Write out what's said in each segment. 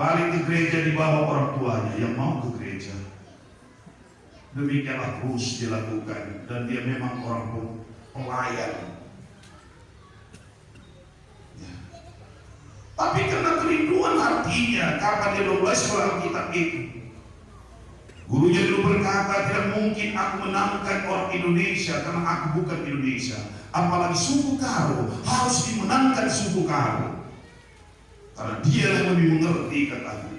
balik ke gereja di bawah orang tuanya yang mau ke gereja. Demikianlah terus dilakukan, dan dia memang orang pelayan. Ya. Tapi karena kerinduan hatinya, kapan dia membaca Alkitab itu, gurunya dulu berkata, tidak mungkin aku menangkan orang Indonesia karena aku bukan Indonesia. Apalagi suku Karo, harus dimenangkan suku Karo, karena dia yang lebih mengerti, katanya.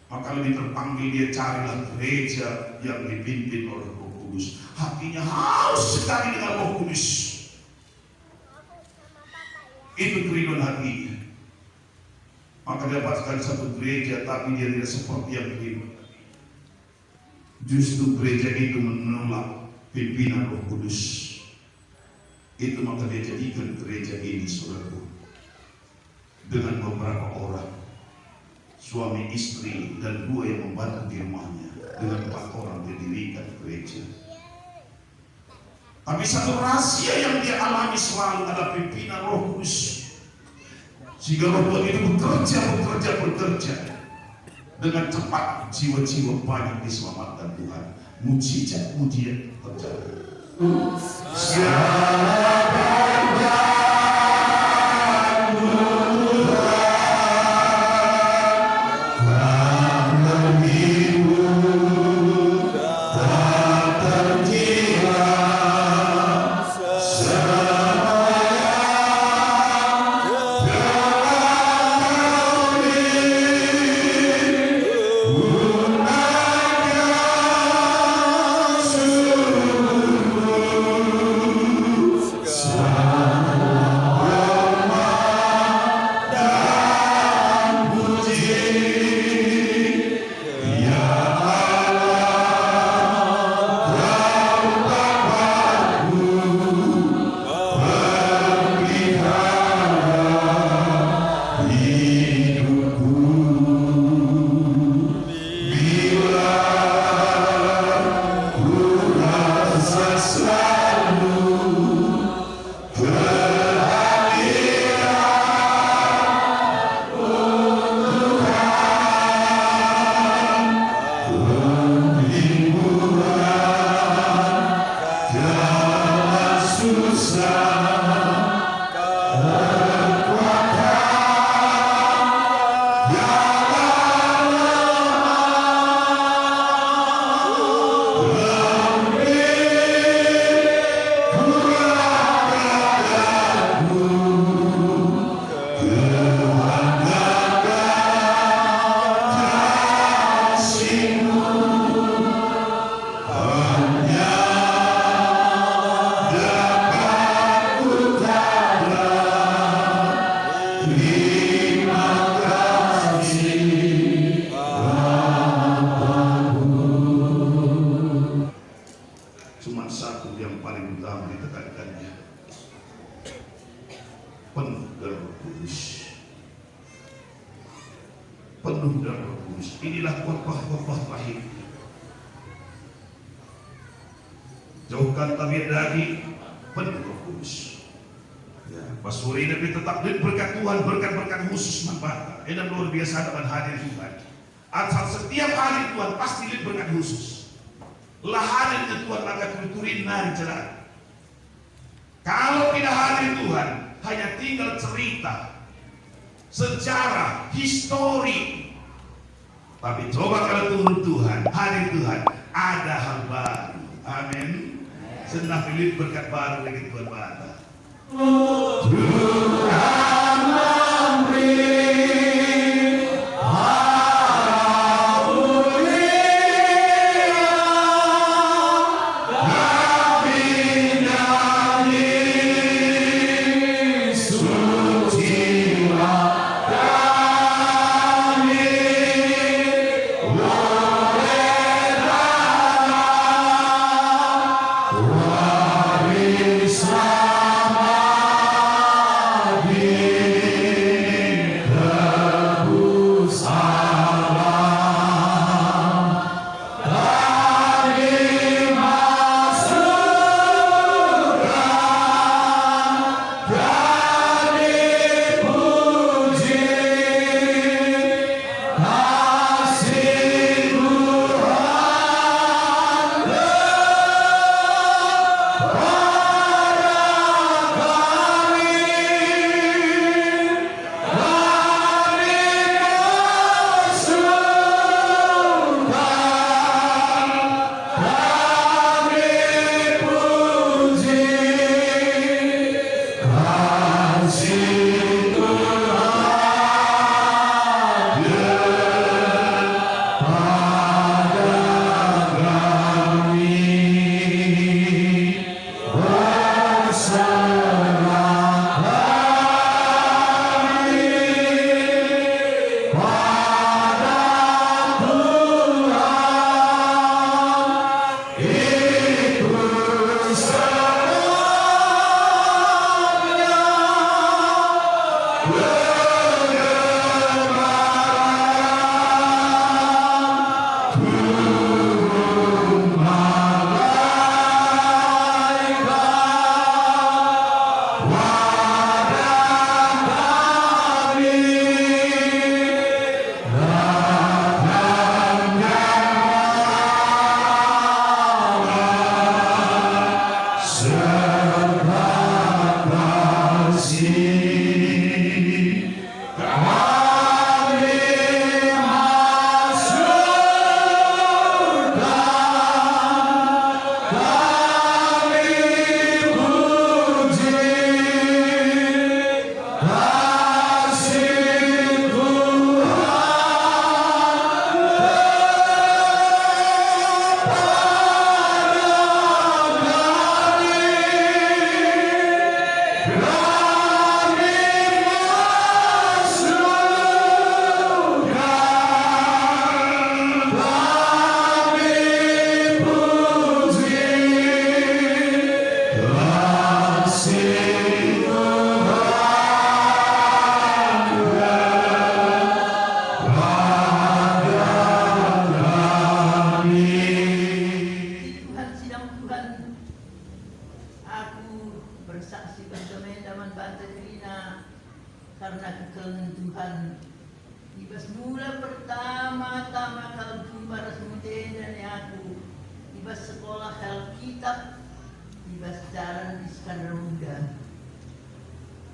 Maka lebih terpanggil dia, carilah gereja yang dipimpin oleh Roh Kudus. Hatinya haus sekali dengan Roh Kudus. Itu kerinduan hatinya. Maka dia dapatkan satu gereja, tapi dia tidak seperti yang kerinduan. Justru gereja itu menolak pimpinan Roh Kudus. Itu maka dia jadikan gereja ini, saudaraku, dengan beberapa orang, suami istri dan 2 yang membantu di rumahnya, dengan 4 orang didirikan gereja. Tapi satu rahasia yang dia alami selalu ada pimpinan Roh Kudus, sehingga Roh Tuhan itu bekerja dengan cepat, jiwa-jiwa banyak diselamatkan Tuhan. Mujizat terjadi. Penuh dengan Roh Kudus. Inilah khotbah-khotbah terakhir. Jauhkan tabiat daging, penuh Roh Kudus. Ya, pas sore ini tetap berkat Tuhan, berkat-berkat khusus manfaat. Dan luar biasa dapat hadir Tuhan. Asal setiap hari Tuhan pasti lihat berkat khusus. Lah hadir ke Tuhan maka tuturin nari cerah. Kalau tidak hadir Tuhan, hanya tinggal cerita, sejarah, histori. Tapi coba kalau turun Tuhan, hadir Tuhan, ada hal baru. Amin. Senang pilih berkat baru lagi Tuhan Bapa. Tuhan memberi Waris sama ibas sekolah Alkitab, ibas jalan di Iskandar Muda.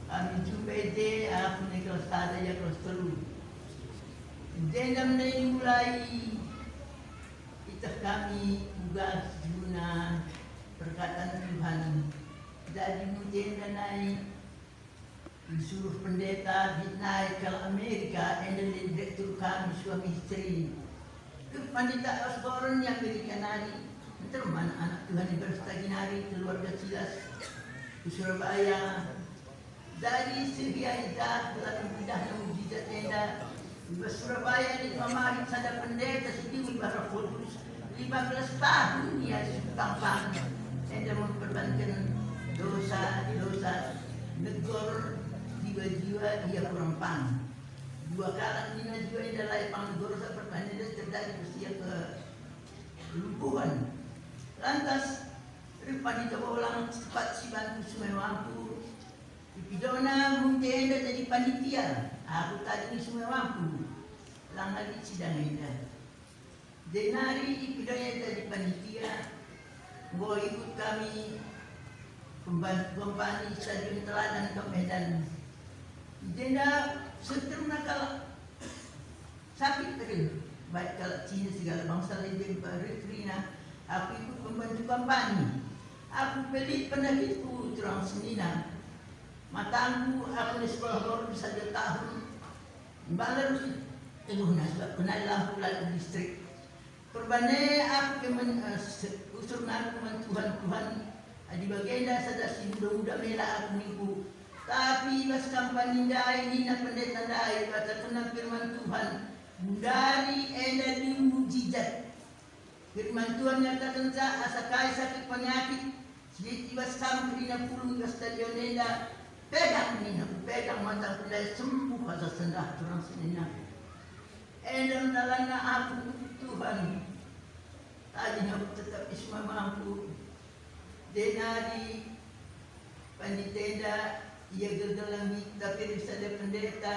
Kami jumpa ide, aku ni kelas ada ya kelas telu. Dendam dari mulai kita kami tugas guna perkataan Tuhan. Jadi mungkin naik disuruh pendeta naik ke Amerika, dan direktur kami suami istri. Itu pendeta Osborne yang berikan hari. Teman anak Tuhan yang berstagi hari keluarga Silas di Surabaya. Dari seria ida telah mudahnya mujizat tenda di Surabaya di Mamari ada pendeta sedih ibarat Kudus 15 tahun dia tampang tenda memperbankan dosa negor jiwa-jiwa dia kurang pang. 2 kali Nina jiwa yang adalah pang negor seperti dia terjadi usia ke lumpuhan. Lantas Ripani coba ulang cepat si bantu sungai mampu. Ipidona mungkin jadi panitia. Aku tadi ni sungai mampu. Lang lagi sidang indah. Denari ipidona jadi panitia. Gua ikut kami kompani stadion Teladan ke Medan. Jenda setrum nakal sakit terus. Baik kalau Cina segala bangsa lain di Rina. Aku ikut membantu kampanye. Aku beli pendakitku terang senina. Matangku aku di sekolah baru bisa 2 tahun. Baru tengah sebab kenal lampu lalu listrik. Perbandai aku usur aku Tuhan. Di bagian dasar si muda-muda merah aku nipu. Tapi pas kampanye ini nak pendeta dai baca kena firman Tuhan. Dari enda di mujizat. Firman Tuhan nyatakan asa kai sakit penyakit. Sedikit ibas kamu kena pulung ke stadion enda. Pegang ni aku pegang mata aku dari sembuh asa sendah turang senina. Enda dalana aku Tuhan. Tadi aku tetap isma mampu. Denari panditenda ia gagal tapi bisa ada pendeta.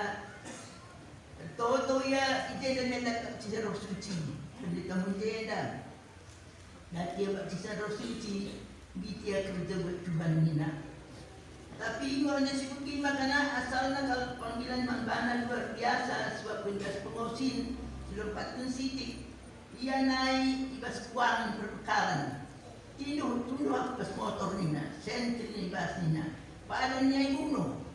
Toto ya ijenda nenda cisar roh suci. Pendeta mujeda. Dan dia buat cisar roh suci. Dia kerja buat Tuhan nina. Tapi orang yang sibuk makanya asalnya kalau panggilan mangbana luar biasa sebab penjas pengosin selompat sitik. Ia naik ibas kuang perbekalan. Tunduk aku pas motor nina, sentri ni bas nina. Padahal niya ibuno.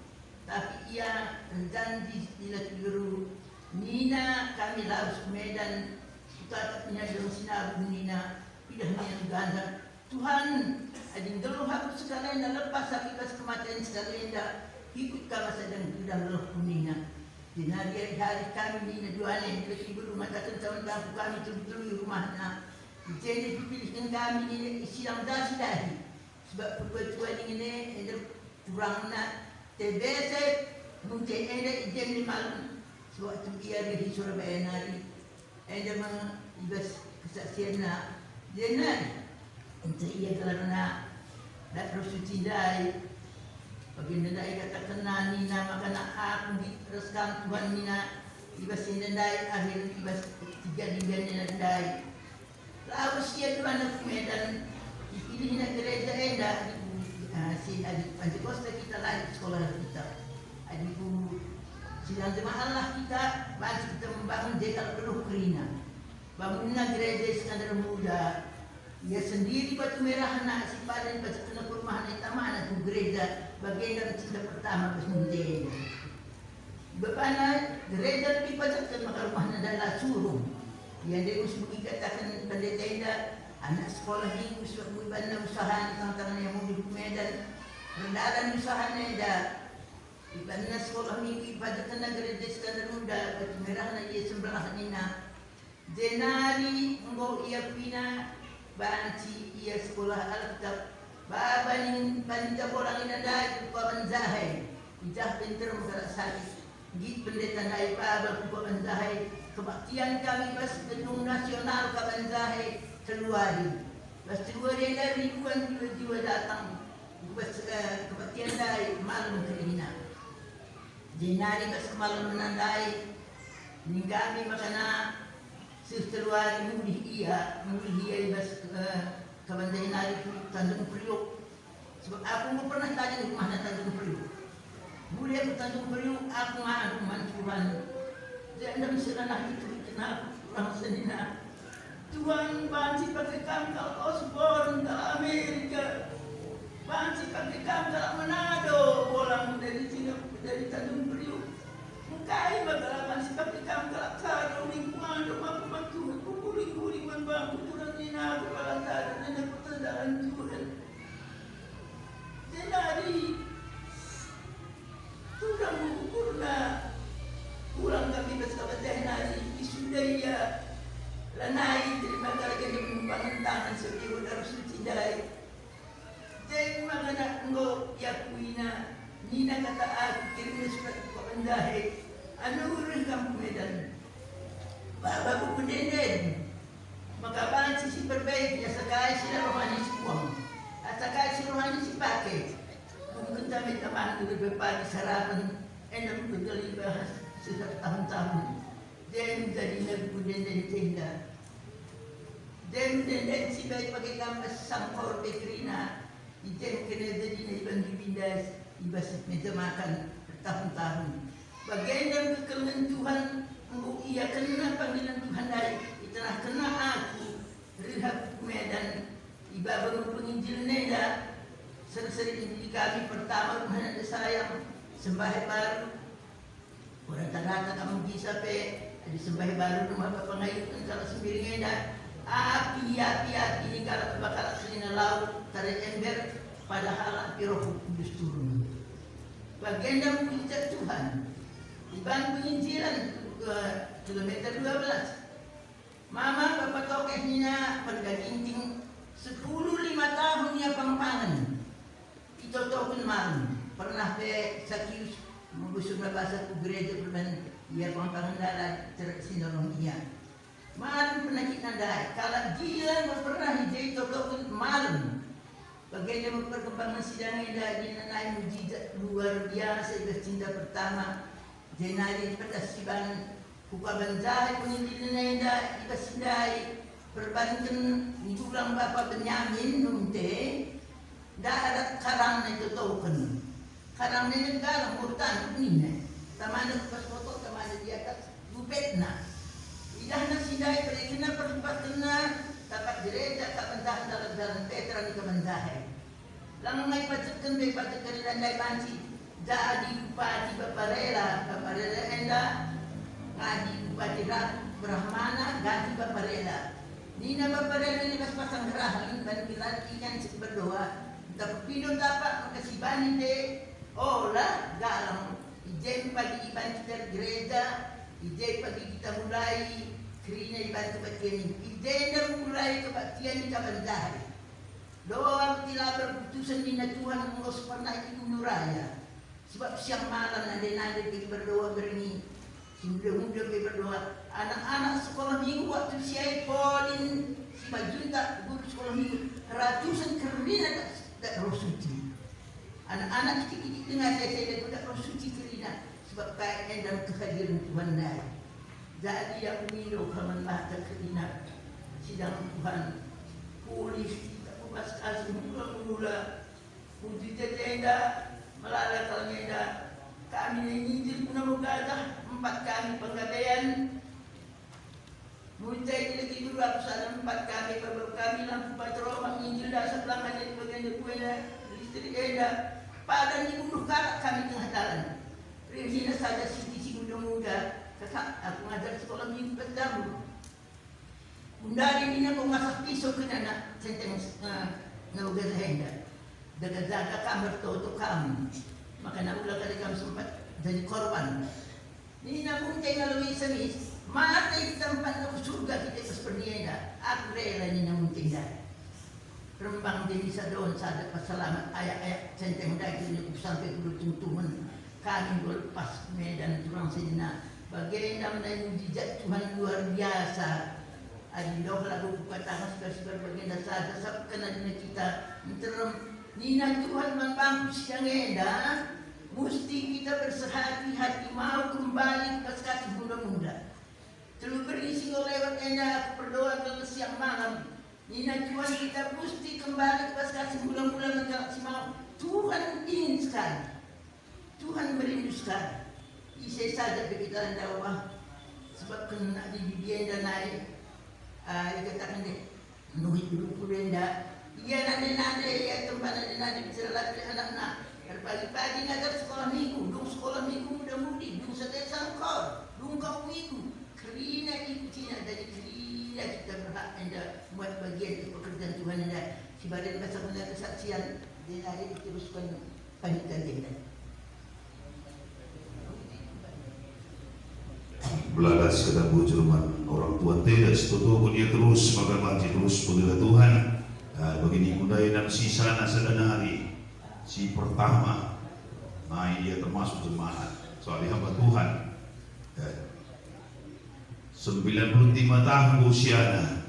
Tapi ia janji dilat biru. Nina kami laus Medan. Kita punya dalam sinar nina. Pidah niya ganda. Tuhan, ading geluh aku sekalian dah lepas akibat kematian sekalian dah ikut kami sedang tidak geluh nina. Di hari kami nina dua ni ibu rumah kata tahun kami dulu rumahnya. Jadi dipilihkan kami ini siang dasi dah. Sebab perbuatan ini kurang nak TBC mungkin ada ijen di malam. Sebab tu dia di Surabaya nari. Ada mengibas kesaksian nak dia nari. Untuk ia kerana dah terus cindai. Baginda dai kata kena nina maka nak aku diteruskan Tuhan nina ibas indai akhir ibas 3 diganya dai. Lalu dia Tuhan nak Medan dipilihnya gereja endah si adik Pantekosta kita lagi sekolah kita. Adikku sidang jemaah Allah kita bantu kita membangun dekal penuh kerina. Bangunlah gereja Iskandar Muda. Ia sendiri batu merah nak si padan batu kena perumahan itu mana tu gereja bagian dari cinta pertama kemudian. Bagaimana gereja lebih banyak maka rumahnya adalah suruh. Yang dia harus mengikatkan pendeta indah anak sekolah ini usah membina usaha di tantangan yang mau di Medan rendahan usahanya indah. Ibana sekolah ini pada kena gereja Iskandar Muda batu merah na ia sebelah nina. Denari engkau ia pina banci ia sekolah Alkitab baba ning panita bolang ina dai kupaman zahai ijah pinter menggerak sakit git pendeta dai baba kupaman zahai kebaktian kami pas gedung nasional kaban zahai keluari pas keluari dari ribuan jiwa datang pas kebaktian dai malam kerina dinari pas malam menandai ning kami makana setelah mulih iya ibas kabandayan hari Tanjung Priok. Sebab aku nggak pernah tanya di mana Tanjung Priok. Mulih aku Tanjung Priok, aku ngadu mancuran. Dia anda misalnya nak itu kenapa kurang senina. Tuhan banci pakai kamkal Osborne ke Amerika. Banci pakai kamkal Manado, bolang dari Tanjung Priok. Mungkai bagalakan si pakai kamkal karo lingkungan do mampu kuring-kuring membangku kurang nina aku balantar dan aku terdalan juran. Jadi sudah mengukurna pulang kami bersama hari isudaya lanai terima kasih di penumpangan tangan sebagai udara suci dari. Jadi makanya engkau yakuina nina kata aku kirimnya surat kemendahe anu urus kampung Medan bapak pendenden maka banci si perbaiki ya sekali si rohani si buang sekali si rohani si pakai mungkin kami teman itu berpagi sarapan enak menjadi bahas setiap tahun-tahun dia menjadi nabi pendenden tenda dia pendenden si baik pakai kampas sangkor bekrina dia kena jadi nabi bangki pindas ibasit meja makan bertahun-tahun. Bagian kekenangan Tuhan, ia kena panggilan Tuhan dari itulah kena aku Rehab Medan iba baru penginjil neda sering-sering injil kami pertama Tuhan ada sayang sembah baru orang rata kamu bisa pe ada sembah baru rumah bapak ngayukan kalau sendiri neda api ini kalau bakal selina laut tarik ember padahal api Roh Kudus turun. Bagian dan mujizat Tuhan Iban penginjilan kilometer 12. Mama bapak tokeh nina pergaginting 10-5 tahun ya pangpangan. Itu token malam. Pernah pe sakius membusuk bahasa ku gereja permen ia pangpangan darah tersinolong iya. Malam penakit nandai. Kalau gila pernah hijai token malam. Bagaimana perkembangan sidang ini naik mujizat luar biasa ibadah cinta pertama jenari pedasiban buka banjai penginjil nenda ibadah sindai perbanding diulang Bapak Benyamin nunte dah ada karang itu token karang ini galang murtan ini tamana pas foto tamana di atas bupetna idahna sindai perikina perempatna tapak gereja tak bentah dalam Petra di kemendahe. Lang may pacetkan may pacetkan landay banci. Jadi bupati Baparela enda ngadi bupati Brahmana ganti Baparela. Nina Baparela ini pas pasang gerahan dan bilang ikan berdoa. Tapi pindah dapat makasibani de. Oh lah galang. Ijay pagi iban kita gereja. Ijay pagi kita mulai Krina iban kebaktian ide na mulai kebaktian di Kabandari. Doa tila berputusan di Tuhan mengos pernah itu nuraya. Sebab siang malam nade pergi berdoa berini. Muda-muda pergi berdoa. Anak-anak sekolah minggu waktu siai polin si Majunta guru sekolah minggu ratusan kerina tak roh suci. Anak-anak kecil-kecil dengar saya tak roh suci kerina sebab kait dalam kehadiran Tuhan dari. Jadi yang minum kaman mata kerina sidang Tuhan polis tidak membahas kasih mula-mula mujizat tenda melala kalengeda kami menginjil puna mugadah 4 kami penggabaian muncai lagi dulu aku sana 4 kami baru kami lampu patrol menginjil dasar pelanggan di bagian kuena listrik eda pada dibunuh karak kami tengah jalan Rihina saja si muda-muda kakak aku ngajar sekolah minggu pertama. Undari ini aku masak pisau ke anak centeng nauga henda. Daga-daga kamar toto kamu. Maka nauga kali kamu sempat jadi korban. Ini namun tinggal lebih semis. Mata di tempat aku surga kita sepertinya. Aku rela ini namun tinggal. Rembang jadi sadon sadar selamat ayat-ayat centeng daging ini sampai kudu tungtungan. Kami berlepas medan turang sedina. Bagaimana mujizat Tuhan luar biasa. Adidoh lagu katakan sebar bagian saja sebab kena kita menterem nina Tuhan membangku siang eda mesti kita bersehati-hati mau kembali ke kasih muda-muda Terlalu berisi lewat enda aku berdoa terus siang malam. Nina Tuhan kita mesti kembali kepada kasih bulan-bulan yang si mau. Tuhan ingin sekali. Tuhan merindu sekali. Saya saja begitu dakwah. Sebab kena di dia enda naik. Dikatakan deh, nuhi dulu enda. Iya nade ya tempat nade bisa latih anak-anak. Pagi-pagi ngajar sekolah minggu, dong sekolah minggu muda-mudi, dong sedang sangkor, dong kau minggu. Kerina Cina dari kerina kita berhak anda buat bagian pekerjaan Tuhan anda. Si badan bahasa benda kesaksian dia ada diteruskan panitia dia. Belalas kata Bu Jerman, orang tua tidak setuju pun dia terus makan mati terus pegang Tuhan. Begini kudai dan sisa nasadana hari si pertama, nah dia termasuk jemaat soalnya hamba Tuhan. 95 tahun usianya,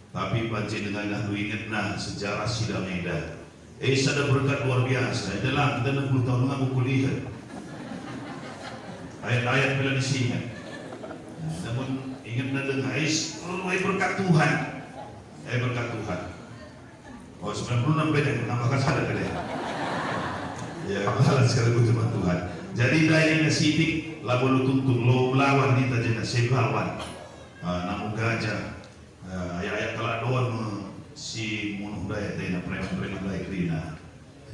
tapi panjenengan lu ingatna sejarah sidang Eda. Ada berkat luar biasa. Dalam 60 tahun ngaku kuliah. Ayat-ayat bila disingat. Namun ingatna dengan berkat Tuhan. Berkat Tuhan. Oh 96 beda, menambahkan sadar beda. Ya, Allah sekali cuma Tuhan. Jadi dari nasidik lalu lu tuntun lo lawan di tajana sebawan. Namun gajah ayat kalau doan si munuh daya tena preman-preman daya krina.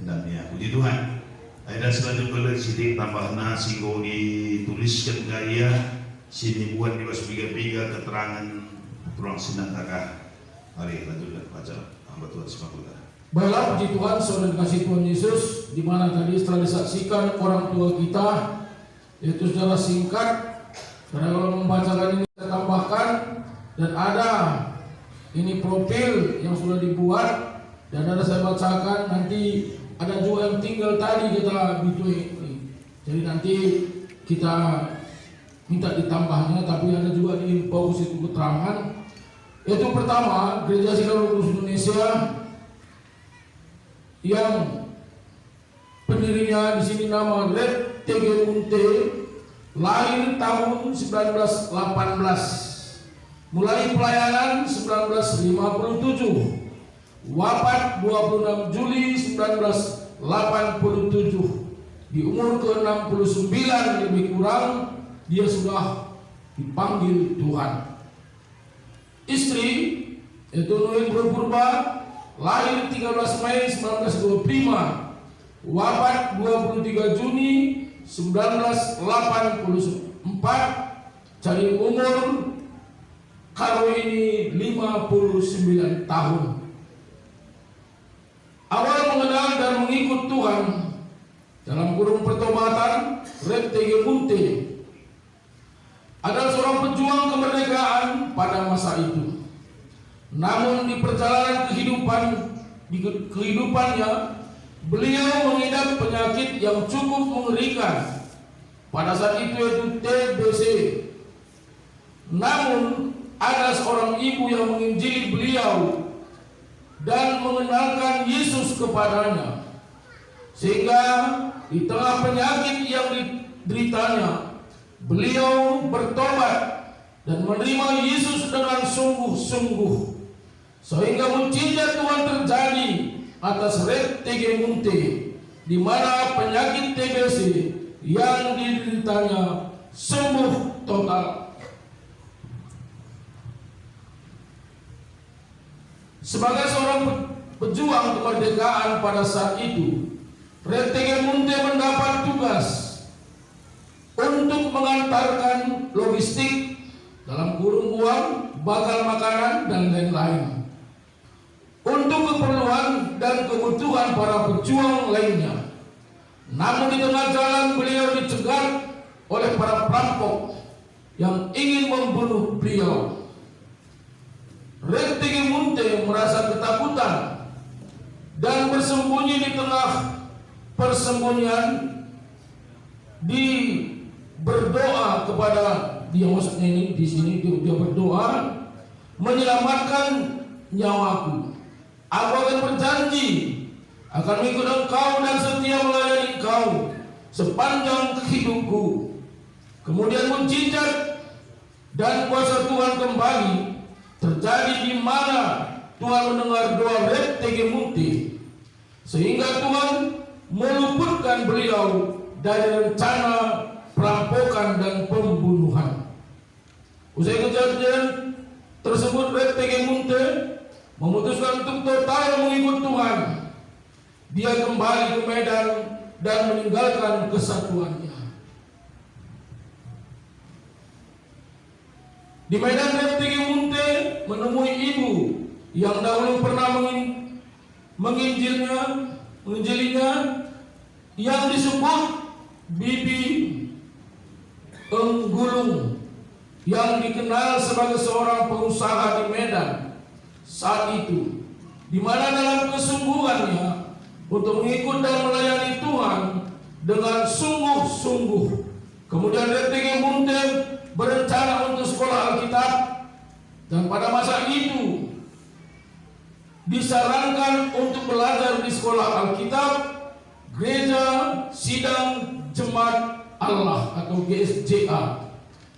Dan ya puji Tuhan. Ada selanjutnya sidik tambah nasi kau dituliskan gaya sini buat di bawah biga-biga keterangan tulang sinantaka. Mari lanjutkan baca. Tuhan semoga. Baiklah, puji Tuhan, saudara kasih Tuhan Yesus, di mana tadi setelah disaksikan orang tua kita, yaitu secara singkat, karena kalau membacakan ini saya tambahkan, dan ada ini profil yang sudah dibuat, dan ada saya bacakan, nanti ada juga yang tinggal tadi kita bitui ini. Jadi nanti kita minta ditambahnya, tapi ada juga di bawah situ keterangan. Yaitu pertama, Gereja Sidang Kudus Indonesia yang pendirinya di sini nama Red T.G. Munte, lahir tahun 1918, mulai pelayanan 1957, wafat 26 Juli 1987, di umur ke-69 lebih kurang dia sudah dipanggil Tuhan. Istri yaitu Nuin Purba, lahir 13 Mei 1925, wafat 23 Juni 1984, cari umur karo ini 59 tahun. Awal mengenal dan mengikut Tuhan dalam kurung pertobatan, Red T.G. Munte adalah seorang pejuang kemerdekaan pada masa itu. Namun di perjalanan kehidupannya, beliau mengidap penyakit yang cukup mengerikan pada saat itu, yaitu TBC. Namun ada seorang ibu yang menginjili beliau dan mengenalkan Yesus kepadanya, sehingga di tengah penyakit yang dideritanya, beliau bertobat dan menerima Yesus dengan sungguh-sungguh, sehingga mujizat Tuhan terjadi atas Red T.G. Munte, di mana penyakit TBC yang dideritanya sembuh total. Sebagai seorang pejuang kemerdekaan pada saat itu, Red T.G. Munte mendapat tugas untuk mengantarkan logistik dalam kurung uang, bakal makanan, dan lain-lain untuk keperluan dan kebutuhan para pejuang lainnya. Namun di tengah jalan beliau dicegat oleh para perampok yang ingin membunuh beliau. Red T.G. Munte merasa ketakutan dan bersembunyi di tengah persembunyian, berdoa kepada dia, maksudnya ini di sini dia berdoa, menyelamatkan nyawaku. Aku akan berjanji akan mengikut engkau dan setia melayani engkau sepanjang hidupku. Kemudian mujizat dan kuasa Tuhan kembali terjadi di mana Tuhan mendengar doa Rep Tegemunte, sehingga Tuhan meluputkan beliau dari rencana perampokan dan pembunuhan. Usai kejadian tersebut, Rep Tegemunte memutuskan untuk total mengikut Tuhan. Dia kembali ke Medan dan meninggalkan kesatuannya. Di Medan, Rep Tegemunte menemui ibu yang dahulu pernah menginjilinya, yang disebut Bibi Enggulung, yang dikenal sebagai seorang pengusaha di Medan saat itu, di mana dalam kesungguhannya untuk mengikut dan melayani Tuhan dengan sungguh-sungguh, kemudian Rep Tegemunte berencana untuk sekolah Alkitab, dan pada masa itu disarankan untuk belajar di sekolah Alkitab Gereja Sidang Jemaat Allah atau GSJA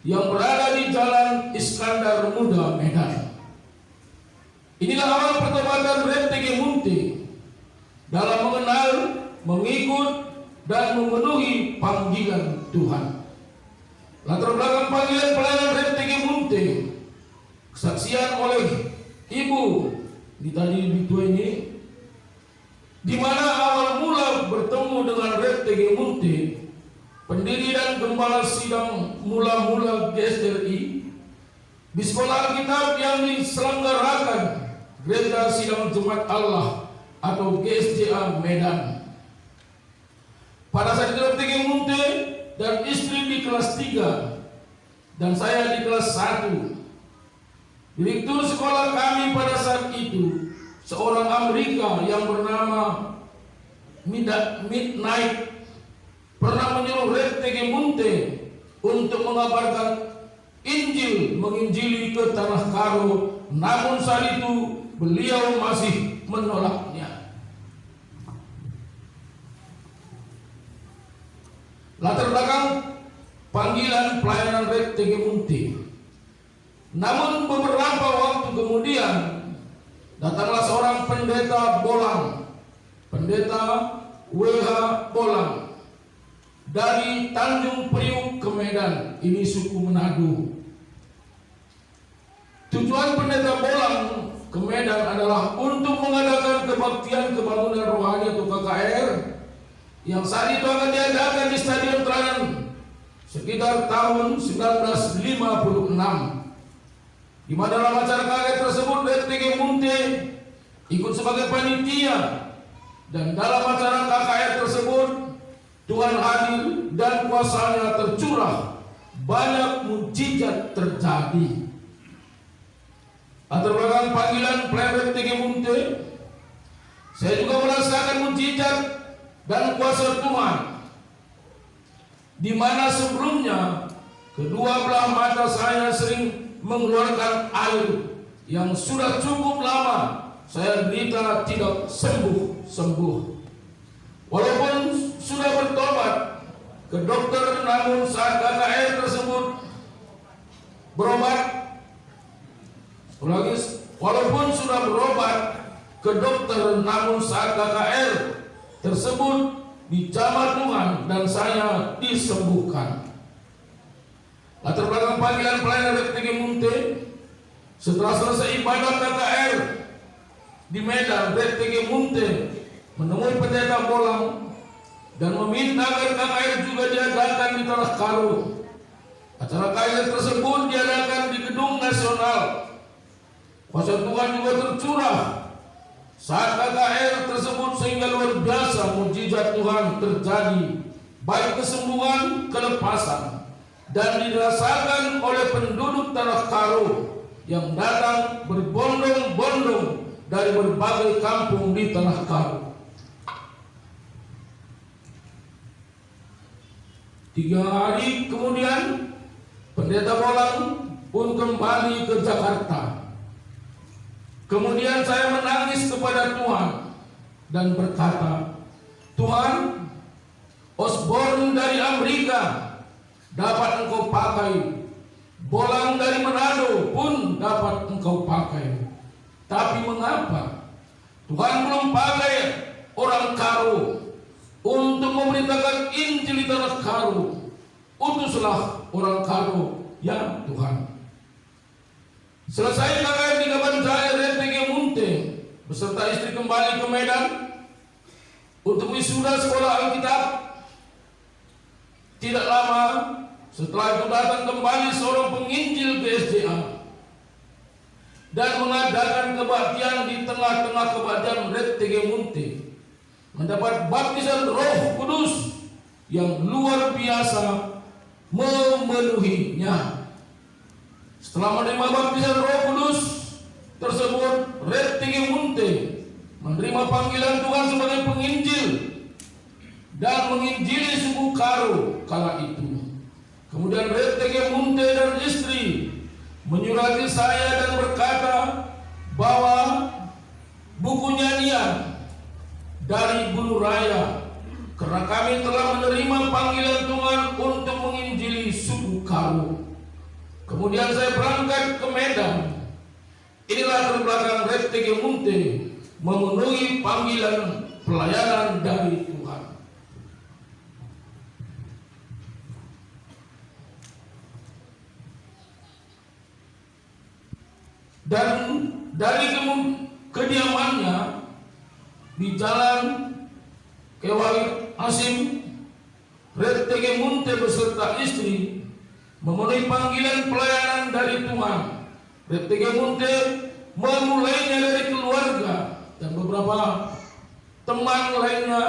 yang berada di Jalan Iskandar Muda, Medan. Inilah awal pertobatan Rep Tegemunte dalam mengenal, mengikut, dan memenuhi panggilan Tuhan. Latar belakang panggilan pelayanan Rep Tegemunte kesaksian oleh Ibu di tadi tua ini, di mana awal mula bertemu dengan Rep Tegemunte, pendiri dan gembala sidang mula-mula GSRI, di sekolah Alkitab yang diselenggarakan Gereja Sidang Jemaat Allah atau GSJA Medan. Pada saat itu Rep Tegemunte dan istri di kelas 3 dan saya di kelas 1. Direktur sekolah kami pada saat itu seorang Amerika yang bernama Midnight pernah menyuruh Rep Tegemunte untuk mengabarkan Injil, menginjili ke Tanah Karo, namun saat itu beliau masih menolaknya. Latar belakang panggilan pelayanan Rep Tegemunte. Namun beberapa waktu kemudian datanglah seorang pendeta Bolang, pendeta WH Bolang dari Tanjung Priuk ke Medan, ini suku Manado. Tujuan pendeta Bolang ke Medan adalah untuk mengadakan kebaktian kebangunan rohani atau KKR yang saat itu akan diadakan di Stadion Tranan sekitar tahun 1956. Di mana dalam acara KKR tersebut Rep Tegemunte ikut sebagai panitia, dan dalam acara KKR tersebut Tuhan hadir dan kuasanya tercurah, banyak mukjizat terjadi. Latar belakang panggilan pelayanan Rep Tegemunte, saya juga merasakan mukjizat dan kuasa Tuhan, di mana sebelumnya kedua belah mata saya sering mengeluarkan air yang sudah cukup lama saya derita tidak sembuh. Walaupun sudah bertobat ke dokter, namun saat KKR tersebut berobat, walaupun sudah berobat ke dokter, namun saat KKR tersebut dijamah Tuhan dan saya disembuhkan. Latar belakang panggilan pelayanan Rep Tegemunte, setelah selesai ibadah KKR di Medan, Rep Tegemunte menemui pendeta Bolang dan meminta agar KKR juga diadakan di Tanah Karo. Acara KKR tersebut diadakan di Gedung Nasional. Kuasa Tuhan juga tercurah saat KKR tersebut, sehingga luar biasa mukjizat Tuhan terjadi, baik kesembuhan, kelepasan, dan dirasakan oleh penduduk Tanah Karo yang datang berbondong-bondong dari berbagai kampung di Tanah Karo. 3 hari kemudian pendeta Bolang pun kembali ke Jakarta. Kemudian saya menangis kepada Tuhan dan berkata, Tuhan, Osborne dari Amerika dapat engkau pakai bolang dari Manado pun dapat engkau pakai. Tapi mengapa Tuhan belum pakai orang Karo untuk memberitakan Injil di tanah Karo? Utuslah orang Karo ya Tuhan. Selesai KKN di Kabanjaya RTG Munte beserta istri kembali ke Medan untuk wisuda sekolah Alkitab. Tidak lama setelah itu datang kembali seorang penginjil ke SDA dan mengadakan kebaktian di tengah-tengah kebaktian RTG Munte, mendapat baptisan Roh Kudus yang luar biasa memenuhinya. Setelah menerima baptisan Roh Kudus tersebut, RTG Munte menerima panggilan Tuhan sebagai penginjil dan menginjili suku Karo kala itu. Kemudian RTG Munte dan istri menyurati saya dan berkata bahwa buku nyanyian dari Gunung Raya, karena kami telah menerima panggilan Tuhan untuk menginjili suku Karo. Kemudian saya berangkat ke Medan. Inilah terbelakang RTG Munte memenuhi panggilan pelayanan dari Tuhan. Dan dari kediamannya di Jalan Kewali Asim, RTG Munte beserta istri memenuhi panggilan pelayanan dari Tuhan. RTG Munte memulainya dari keluarga dan beberapa teman lainnya.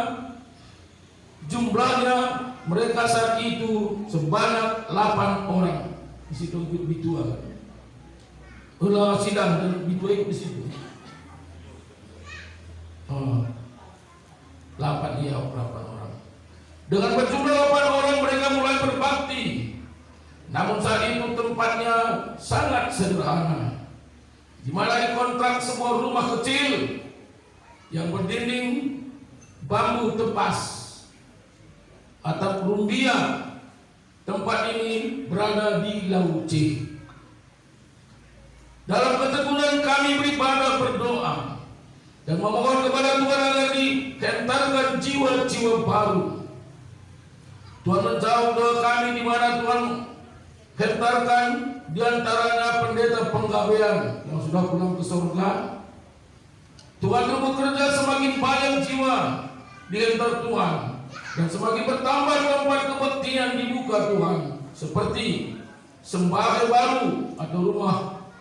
Jumlahnya mereka saat itu sebanyak 8 orang. Di situ ikut bitua. Ulah sidang dan bitua ikut di situ. 8 orang. Dengan berjumlah 8 orang mereka mulai berbakti. Namun saat itu tempatnya sangat sederhana, di mana dikontrak sebuah rumah kecil yang berdinding bambu tepas, atap rumbia. Tempat ini berada di Lauce. Dalam ketekunan kami beribadah, berdoa dan memohon kepada Tuhan agar dikentarkan jiwa-jiwa baru. Tuhan menjawab doa kami, di mana Tuhan hentarkan diantaranya pendeta penggawean yang sudah pulang ke surga. Tuhan terus bekerja, semakin banyak jiwa diantar Tuhan dan semakin bertambah tempat kebaktian dibuka Tuhan, seperti Sembah Baru atau rumah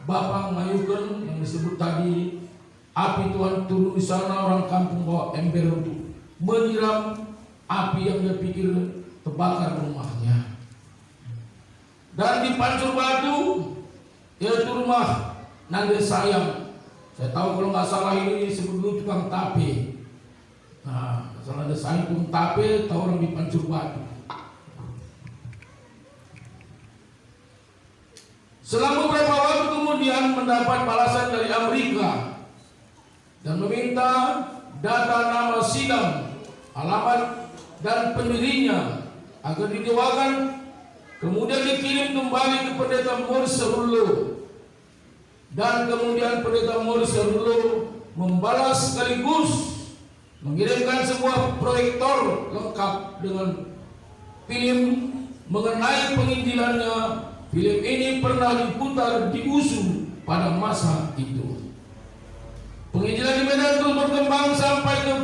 Bapak Ngayuken yang disebut tadi. Api Tuhan turun di sana, orang kampung bawa ember untuk menyiram api yang dia pikir terbakar rumahnya. Dan di Pancur Batu, yaitu rumah Nande Sayang. Saya tahu kalau nggak salah ini disebut dulu tukang tape. Nah, salah Nande Sayang tukang tape, tahu orang di Pancur Batu. Selama beberapa waktu kemudian mendapat balasan dari Amerika dan meminta data nama sidang, alamat dan pendirinya agar didewakan. Kemudian dikirim kembali ke pendeta Morse Rulo, dan kemudian pendeta Morse Rulo membalas sekaligus mengirimkan sebuah proyektor lengkap dengan film mengenai penginjilannya. Film ini pernah diputar di USU pada masa itu. Penginjilan di Medan terus berkembang sampai ke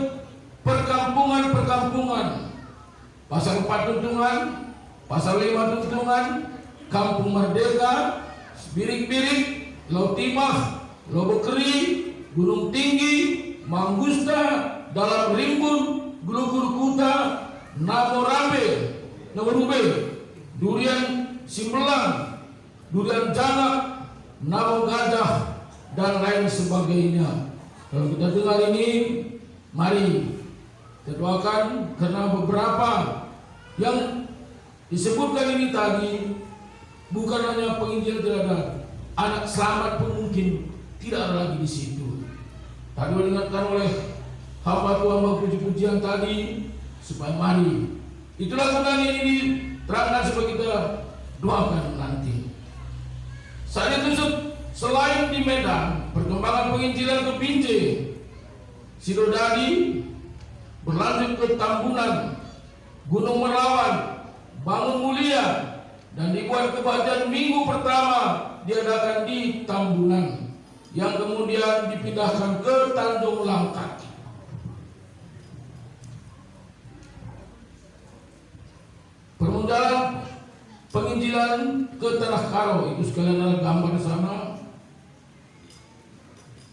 perkampungan-perkampungan. Pasar 4 Tuntungan, Pasar 5 Tuntungan, Kampung Merdeka, Birik-Birik, Lautimah, Lobokeri, Gunung Tinggi, Manggusta, Dalam Rimbun, Gulugur Kuta, Namorambe, Nawarube, Durian Simbelang, Durian Janak, Namo Gajah, dan lain sebagainya. Kalau kita dengar ini, mari kita doakan, karena beberapa yang disebutkan ini tadi bukan hanya penginjil, tidak ada anak selamat pun mungkin tidak ada lagi di situ. Tadi diingatkan oleh hamba Tuhan puji-pujian tadi, supaya mari itulah gunanya ini diterangkan supaya kita doakan nanti. Saat itu selain di Medan, perkembangan penginjilan ke Binjai, Sidodadi, berlanjut ke Tambunan, Gunung Merawan, Bangun Mulia, dan dibuat kebaktian minggu pertama diadakan di Tambunan, yang kemudian dipindahkan ke Tanjung Langkat. Permodalan penginjilan ke Tanah Karo, itu sekalian ada gambar di sana.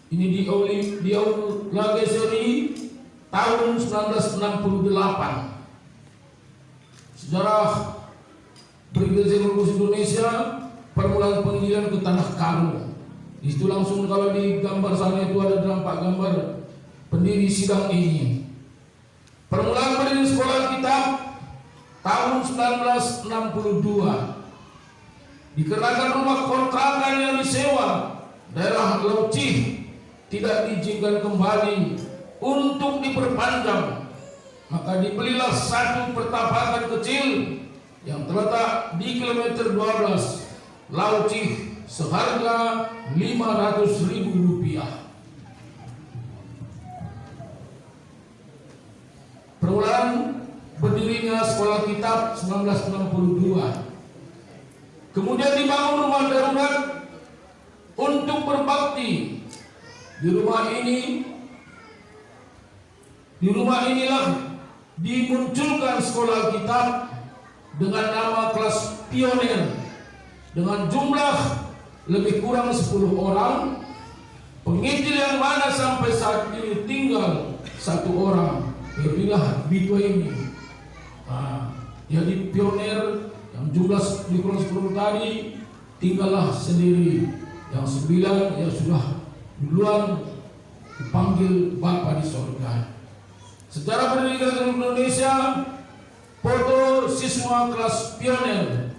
Ini di Lageseri tahun 1968. Sejarah Brigade Republik Indonesia, permulaan penginjilan ke Tanah Karo. Di situ langsung kalau di gambar sana itu ada nampak gambar pendiri sidang ini. Permulaan berdiri sekolah kitab tahun 1962. Dikarenakan rumah kontrakan yang disewa daerah Laucih tidak diizinkan kembali untuk diperpanjang, maka dibelilah satu pertapakan kecil yang terletak di kilometer 12 Laucih seharga Rp500.000. Permulaan berdirinya sekolah kitab 1962. Kemudian dibangun rumah darurat untuk berbakti. Di rumah inilah dimunculkan sekolah kitab dengan nama kelas pionir dengan jumlah lebih kurang 10 orang. Penginjil yang mana sampai saat ini tinggal 1 orang, yaitulah Bitua ini. Jadi pionir yang jumlah lebih kurang 10 tadi tinggallah sendiri. Yang 9 ya sudah duluan dipanggil Bapa di sorga. Sejarah pendidikan Indonesia, foto siswa kelas pionir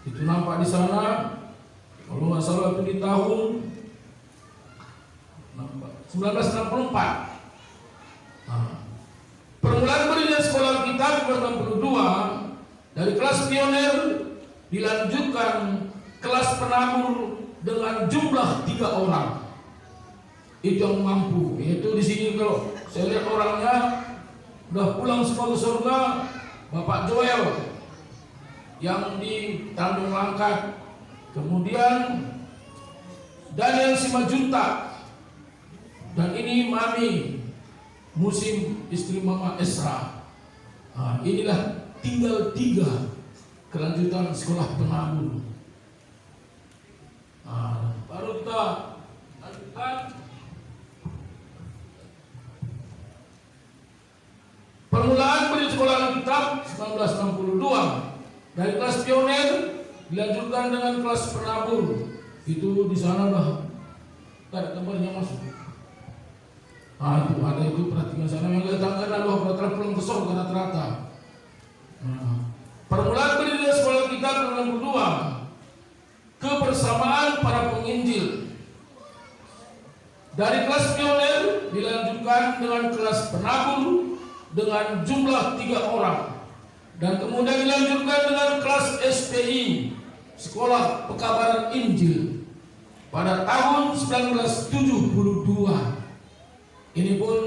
itu nampak di sana. Kalau nggak salah itu di tahun 1964. Permulaan berdirinya sekolah kitab 1962. Dari kelas pionir dilanjutkan kelas penabur dengan jumlah 3 orang. Itu yang mampu. Yaitu di sini kalau saya lihat orangnya udah pulang semua ke surga, Bapak Joel yang di Tanjung Langkat, kemudian Daniel Simajunta, dan ini Mami Musim, istri Mama Esra. Inilah tinggal 3 kelanjutan sekolah penabur. Baru kita lanjutkan. Permulaan berdiri sekolah kitab 1962. Dari kelas pionir dilanjutkan dengan kelas penabur. Itu di sana dah ada gambarnya masuk. Itu ada itu perhatikan sana yang datangkan Allah rata-rata pulang ke surga rata-rata. Permulaan berdiri sekolah kitab 1962. Kebersamaan para penginjil. Dari kelas pionir dilanjutkan dengan kelas penabur dengan jumlah 3 orang, dan kemudian dilanjutkan dengan kelas SPI, Sekolah Pekabaran Injil, pada tahun 1972. Ini pun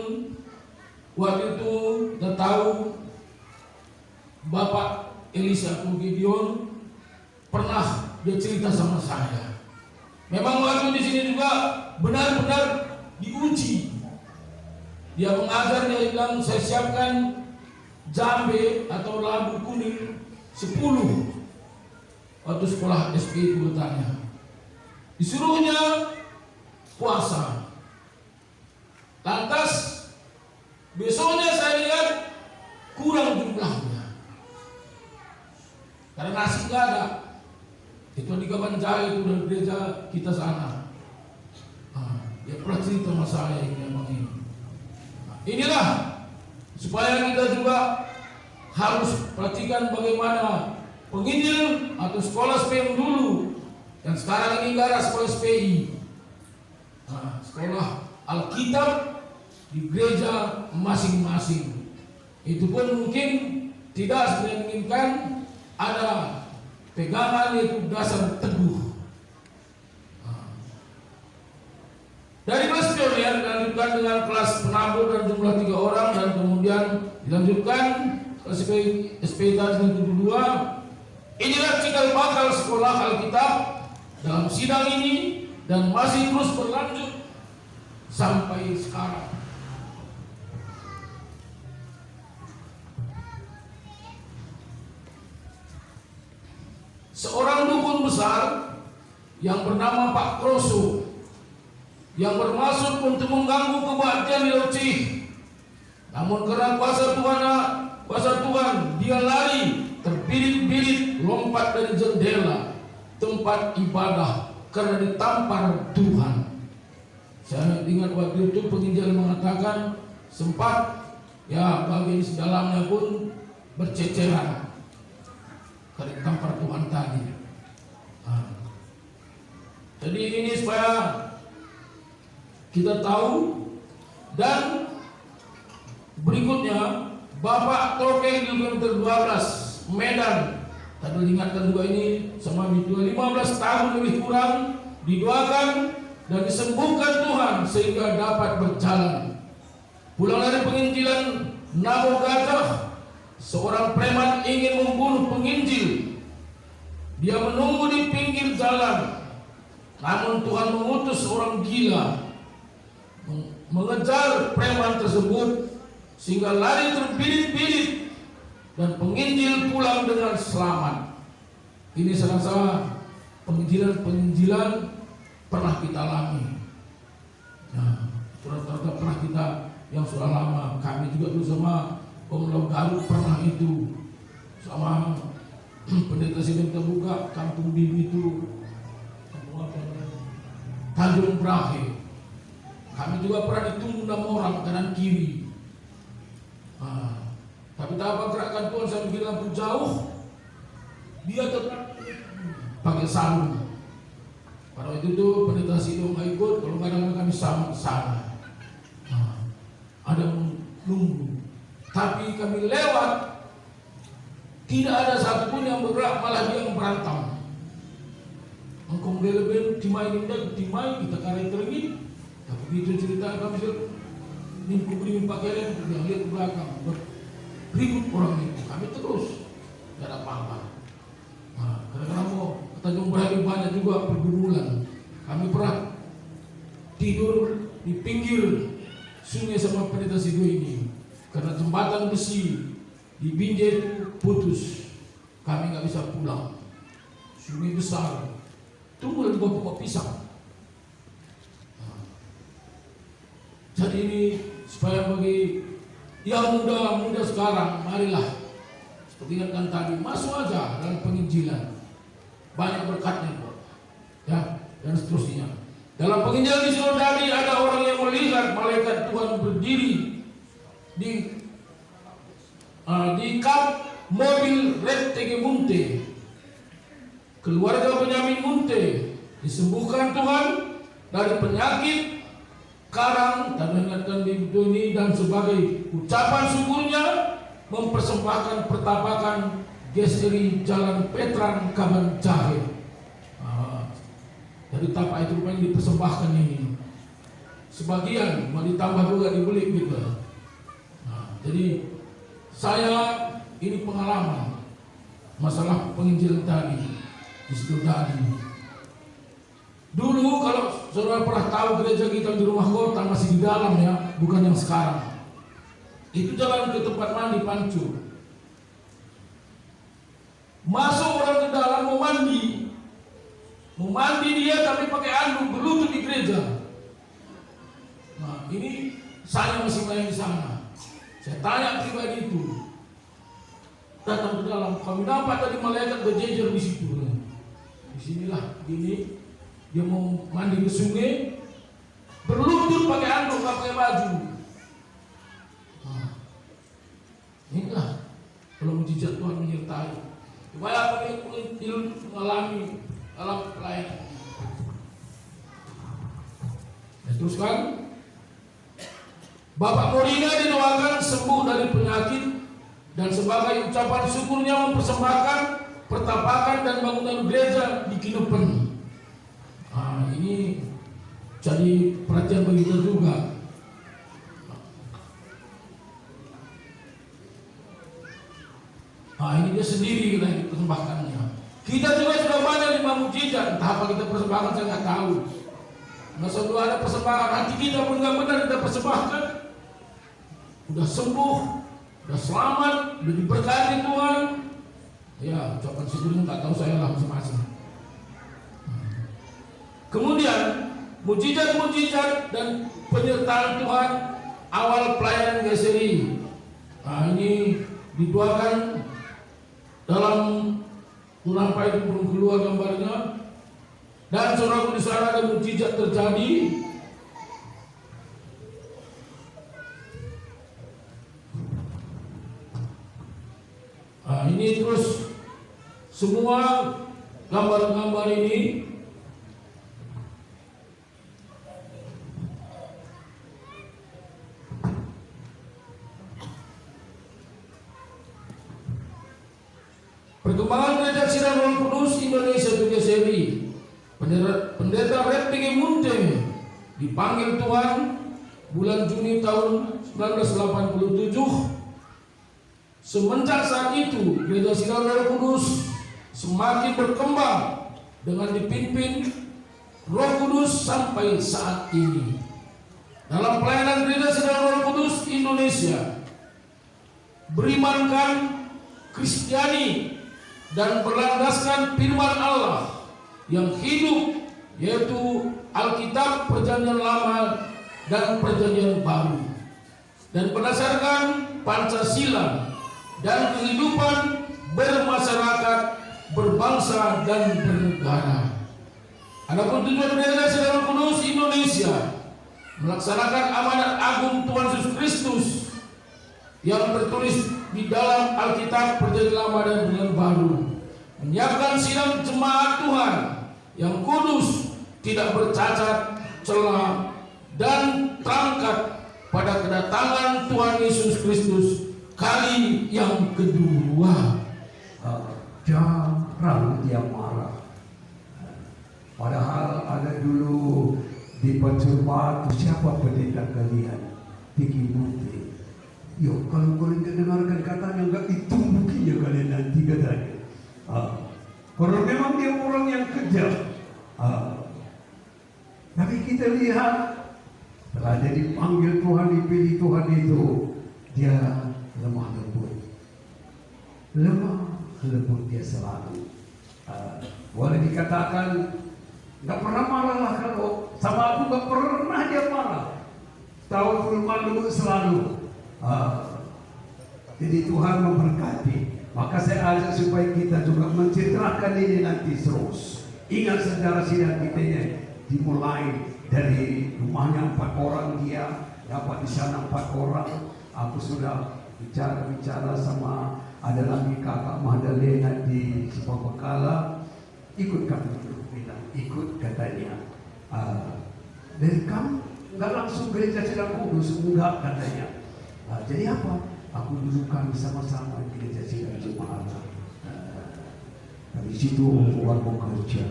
waktu itu kita tahu Bapak Elisa Gideon pernah dia cerita sama saya. Memang waktu di sini juga benar-benar diuji. Dia mengajar, dia bilang saya siapkan jambe atau labu kuning 10. Waktu sekolah SPI itu bertanya. Disuruhnya puasa. Lantas besoknya saya lihat kurang jumlahnya. Karena nasi nggak ada. Itu di Kabanjaya itu dari gereja kita sana. Dia pernah cerita sama saya yang memang ini. Inilah supaya kita juga harus perhatikan bagaimana penginjil atau sekolah SPI dulu, yang sekarang ini gara sekolah SPI, sekolah Alkitab di gereja masing-masing. Itu pun mungkin tidak menginginkan ada pegangan yaitu dasar teguh. dilanjutkan dengan kelas penabur dan jumlah 3 orang, dan kemudian dilanjutkan kelas SPK dengan 72. Inilah cikal bakal sekolah Alkitab dalam sidang ini dan masih terus berlanjut sampai sekarang. Seorang dukun besar yang bernama Pak Kroso yang bermaksud untuk mengganggu kebaktian di Laut Cih. Namun karena kuasa Tuhan, dia lari terbirit-birit lompat dari jendela tempat ibadah karena ditampar Tuhan. Saya ingat waktu itu penginjil mengatakan sempat bagian dalamnya pun berceceran karena ditampar Tuhan tadi. Jadi ini supaya kita tahu. Dan berikutnya Bapak Tokeng di kilometer 12 Medan, tadi diingatkan juga ini sama itu 15 tahun lebih kurang, didoakan dan disembuhkan Tuhan sehingga dapat berjalan. Pulang dari penginjilan Namo Gajah, seorang preman ingin membunuh penginjil. Dia menunggu di pinggir jalan, namun Tuhan mengutus orang gila mengejar preman tersebut sehingga lari terbirit-birit dan penginjil pulang dengan selamat. Ini salah penginjilan pernah kita alami. Rata-rata pernah kita yang sudah lama. Kami juga dulu sama Om Lau Garut pernah itu, sama pendeta Sidang Terbuka Kampung Bibi itu, Tanjung Berahe. Kami juga pernah ditunggu 6 orang kanan kiri. Tapi tak apa gerakan Tuhan saya bikin lampu jauh, dia tetap pakai sarung. Pada waktu itu pendeta Sidong nggak ikut, kalau nggak ada kami sama sana. Ada menunggu, tapi kami lewat, tidak ada satupun yang bergerak, malah dia yang berantem. Engkau lebih timai kita karena teringin. Tapi begitu cerita kami beri pakaian, dia lihat ke belakang, ribut orang itu. Kami terus, tidak ada apa-apa. Kadang-kadang mau Tanjung Berahe banyak juga pergumulan. Kami pernah tidur di pinggir sungai sama pendeta Sido ini karena jembatan besi di Binjai putus. Kami nggak bisa pulang. Sungai besar, tunggu di bawah pokok pisang. Jadi ini supaya bagi yang muda-muda sekarang, marilah seperti yang kan tadi, masuk aja dalam penginjilan, banyak berkatnya kok, ya, dan seterusnya. Dalam penginjilan di Sinodadi ada orang yang melihat malaikat Tuhan berdiri di kap mobil Red TG Munte, keluarga Benyamin Munte disembuhkan Tuhan dari penyakit karang, dan mengingatkan di ini, dan sebagai ucapan syukurnya mempersembahkan pertapakan Geseri Jalan Petran Kaban Jahe. Dari tapak itu rupanya dipersembahkan ini. Sebagian mau ditambah juga dibeli gitu. Jadi saya ini pengalaman masalah penginjilan tadi di situ tadi. Dulu kalau saudara pernah tahu gereja kita di rumah kota masih di dalam ya, bukan yang sekarang. Itu jalan ke tempat mandi Pancu. Masuk orang ke dalam mau mandi dia tapi pakai anduk berlutut di gereja. Nah ini saya masih main di sana. Saya tanya pribadi itu, datang ke dalam, kami dapat tadi malaikat berjejer di situ. Disinilah gini. Dia mau mandi ke sungai, berlutut pakai anduk, nggak pakai baju. Inilah kalau mujizat Tuhan menyertai. Supaya apa ilmu mengalami dalam pelayanan. Teruskan, Bapak Morina didoakan sembuh dari penyakit dan sebagai ucapan syukurnya mempersembahkan pertapakan dan bangunan gereja di Kinupen. Ini jadi perhatian bagi kita juga. dia sendiri kita yang persembahkannya. Kita juga sudah banyak lima mujizat, entah apa kita persembahkan saya nggak tahu. Nggak selalu ada persembahan, hati kita pun nggak benar kita persembahkan. Udah sembuh, udah selamat, udah diberkati Tuhan. Ya, ucapan syukur nggak tahu saya lah masing-masing. Kemudian mujizat-mujizat dan penyertaan Tuhan awal pelayanan GSRI. Nah, ini dituakan dalam Tunampai itu belum keluar gambarnya. Dan saudaraku di sana ada mujizat terjadi. Nah, ini terus semua gambar-gambar ini perkembangan gereja Sidang Roh Kudus Indonesia GSRI. Pendeta Reptige Munte dipanggil Tuhan bulan Juni tahun 1987. Semenjak saat itu gereja Sidang Roh Kudus semakin berkembang dengan dipimpin Roh Kudus sampai saat ini. Dalam pelayanan gereja Sidang Roh Kudus Indonesia berimankan Kristiani dan berlandaskan firman Allah yang hidup, yaitu Alkitab Perjanjian Lama dan Perjanjian Baru, dan berdasarkan Pancasila dan kehidupan bermasyarakat, berbangsa dan bernegara. Adapun tujuan gereja Sidang Roh Kudus Indonesia melaksanakan amanat agung Tuhan Yesus Kristus yang tertulis di dalam Alkitab Perjanjian Lama dan Perjanjian Baru, menyiapkan sidang jemaat Tuhan yang kudus, tidak bercacat, celah, dan terangkat pada kedatangan Tuhan Yesus Kristus kali yang kedua. Jarang dia marah. Padahal ada dulu di Pacurma, siapa pendeta kalian? Tiki Munte. Yo, kalau kalian dengarkan katanya enggak ditumbukinya kalian nanti katanya. Kalau memang dia orang yang kejam. Tapi kita lihat setelah dia dipanggil Tuhan, dipilih Tuhan itu, dia lemah lembut. Lemah lembut dia selalu. Boleh dikatakan nggak pernah marah lah, kalau sama aku nggak pernah dia marah. Tahu lemah lembut selalu. Jadi Tuhan memberkati. Maka saya ajak supaya kita juga menceritakan ini nanti terus. Ingat sejarah sidang kita ini dimulai dari rumahnya 4 orang, dia dapat di sana 4 orang. Aku sudah bicara sama ada lagi kakak Mahdalena di Sipapakala, ikut kami bilang ikut katanya. Dari kamu nggak langsung gereja Sidang Kudus, enggak katanya. Jadi apa? Aku dulu kami sama-sama di gereja Sidang Jemaat. Dari situ keluar bekerja.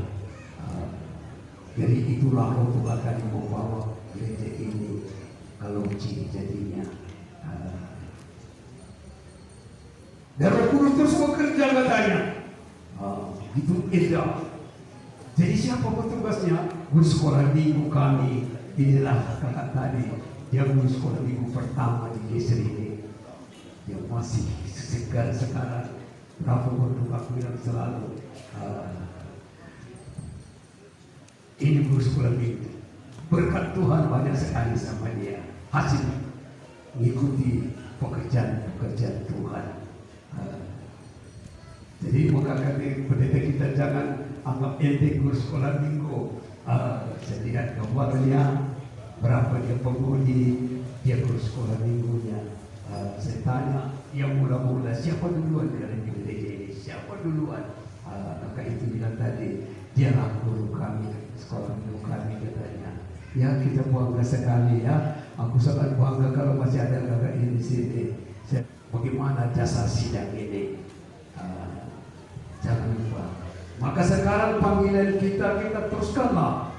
Jadi itulah Roh Tuhan yang membawa gereja ini kalau jadinya. Dan Roh Kudus terus bekerja katanya. Itu indah. Jadi siapa petugasnya? Guru sekolah minggu kami. Inilah kakak tadi. Dia guru sekolah minggu pertama di GSRI ini. Dia masih segar sekarang. Berapa waktu aku bilang selalu. Ini guru sekolah minggu. Berkat Tuhan banyak sekali sama dia. Hasil mengikuti pekerjaan Tuhan. Jadi maka kami pendeta kita jangan anggap enteng guru sekolah minggu. Saya lihat gambarnya berapa dia penghuni, dia guru sekolah minggunya. Saya tanya yang mula-mula siapa duluan dari gereja ini? Siapa duluan? Maka itu bilang tadi dia guru kami, sekolah minggu kami katanya. Ya kita bangga sekali ya. Aku sangat bangga kalau masih ada kakak ini di sini. Bagaimana jasa sidang ini? Jangan lupa. Maka sekarang panggilan kita teruskanlah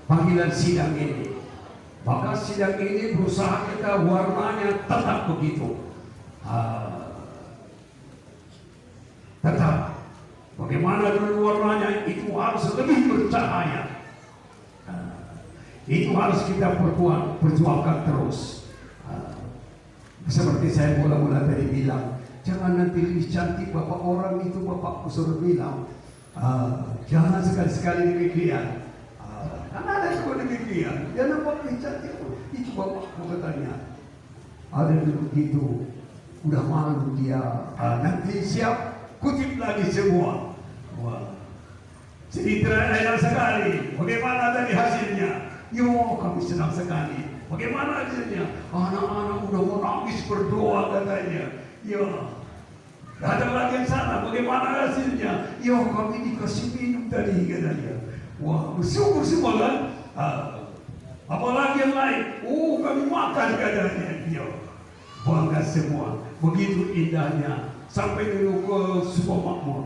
panggilan sidang ini. Maka sidang ini berusaha kita warnanya tetap begitu. ada dulu warnanya, itu harus lebih bercahaya. Itu harus kita perjuangkan terus. Seperti saya mula-mula tadi bilang, jangan nanti lebih cantik bapak orang itu, bapakku suruh bilang, jangan sekali-sekali demikian. Karena ada juga demikian, dia nampak lebih cantik, itu bapakku katanya. Ada dulu gitu, udah malu dia, nanti siap kutip lagi semua. Wah, cerita enak sekali. Bagaimana tadi hasilnya? Yo, kami senang sekali. Bagaimana hasilnya? Anak-anak udah mau nangis berdoa katanya. Yo, datang lagi yang sana. Bagaimana hasilnya? Yo, kami dikasih minum tadi katanya. Wah, bersyukur semua kan? Apalagi yang lain? Oh, kami makan katanya. Yo, bangga semua. Begitu indahnya. Sampai dulu ke Subang Makmur.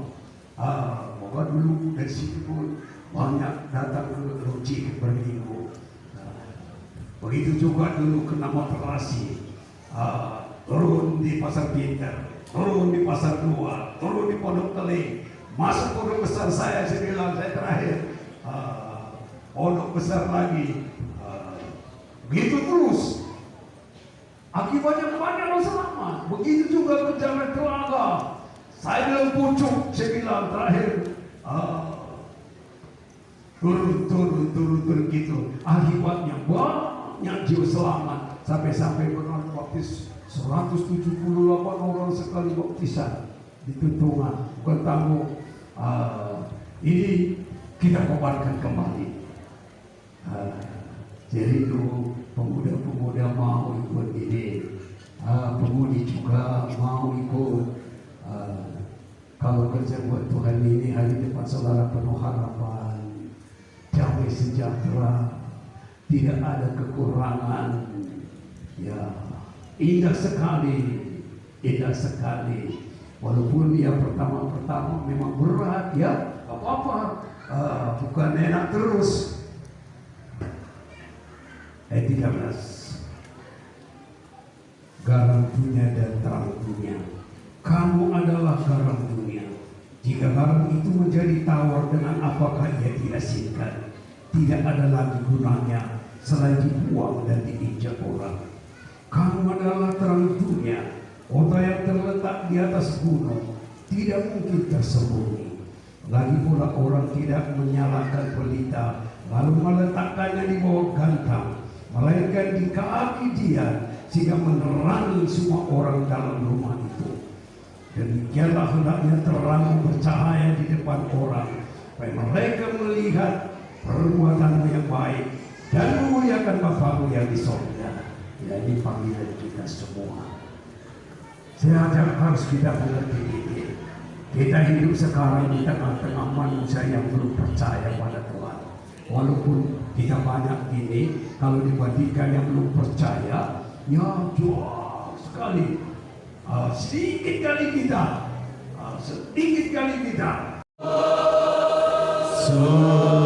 Moga dulu dari situ pun banyak datang ke Ruci berminggu. Begitu juga dulu ke Nama Terasi, turun di Pasar Pintar, turun di Pasar Dua, turun di Pondok Tele, masuk pondok besar saya bilang saya terakhir, pondok besar lagi, begitu terus. Akibatnya banyak orang selamat. Begitu juga ke Jalan Telaga. Saya dalam pucuk, saya bilang terakhir, turun gitu. Akibatnya banyak jiwa selamat. Sampai baptis 178 orang sekali baptisan di Tuntungan. Bukan tanggung. Ini kita kobarkan kembali. Jadi itu pemuda-pemuda mau ikut ini, pemudi juga mau ikut. Kalau kerja buat Tuhan ini, hari depan saudara penuh harapan, damai sejahtera, tidak ada kekurangan. Ya, indah sekali. Walaupun yang pertama memang berat, ya, apa-apa, bukan enak terus. Ayat 13. Garam dunia dan terang dunia. Kamu adalah garam dunia. Jika garam itu menjadi tawar, dengan apakah ia diasinkan? Tidak ada lagi gunanya selain dibuang dan diinjak orang. Kamu adalah terang dunia. Kota yang terletak di atas gunung tidak mungkin tersembunyi. Lagi pula orang tidak menyalakan pelita lalu meletakkannya di bawah gantang, melainkan di kaki dia sehingga menerangi semua orang dalam rumah itu. Demikianlah hendaknya terang bercahaya di depan orang, supaya mereka melihat perbuatanmu yang baik dan memuliakan Bapamu yang di sorga. Ya, ini panggilan kita semua. Saya harus kita mengerti ini. Kita hidup sekarang di tengah-tengah manusia yang belum percaya pada Tuhan. Walaupun kita banyak ini, kalau dibandingkan yang belum percaya, ya jauh sekali. Sedikit kali kita. Suci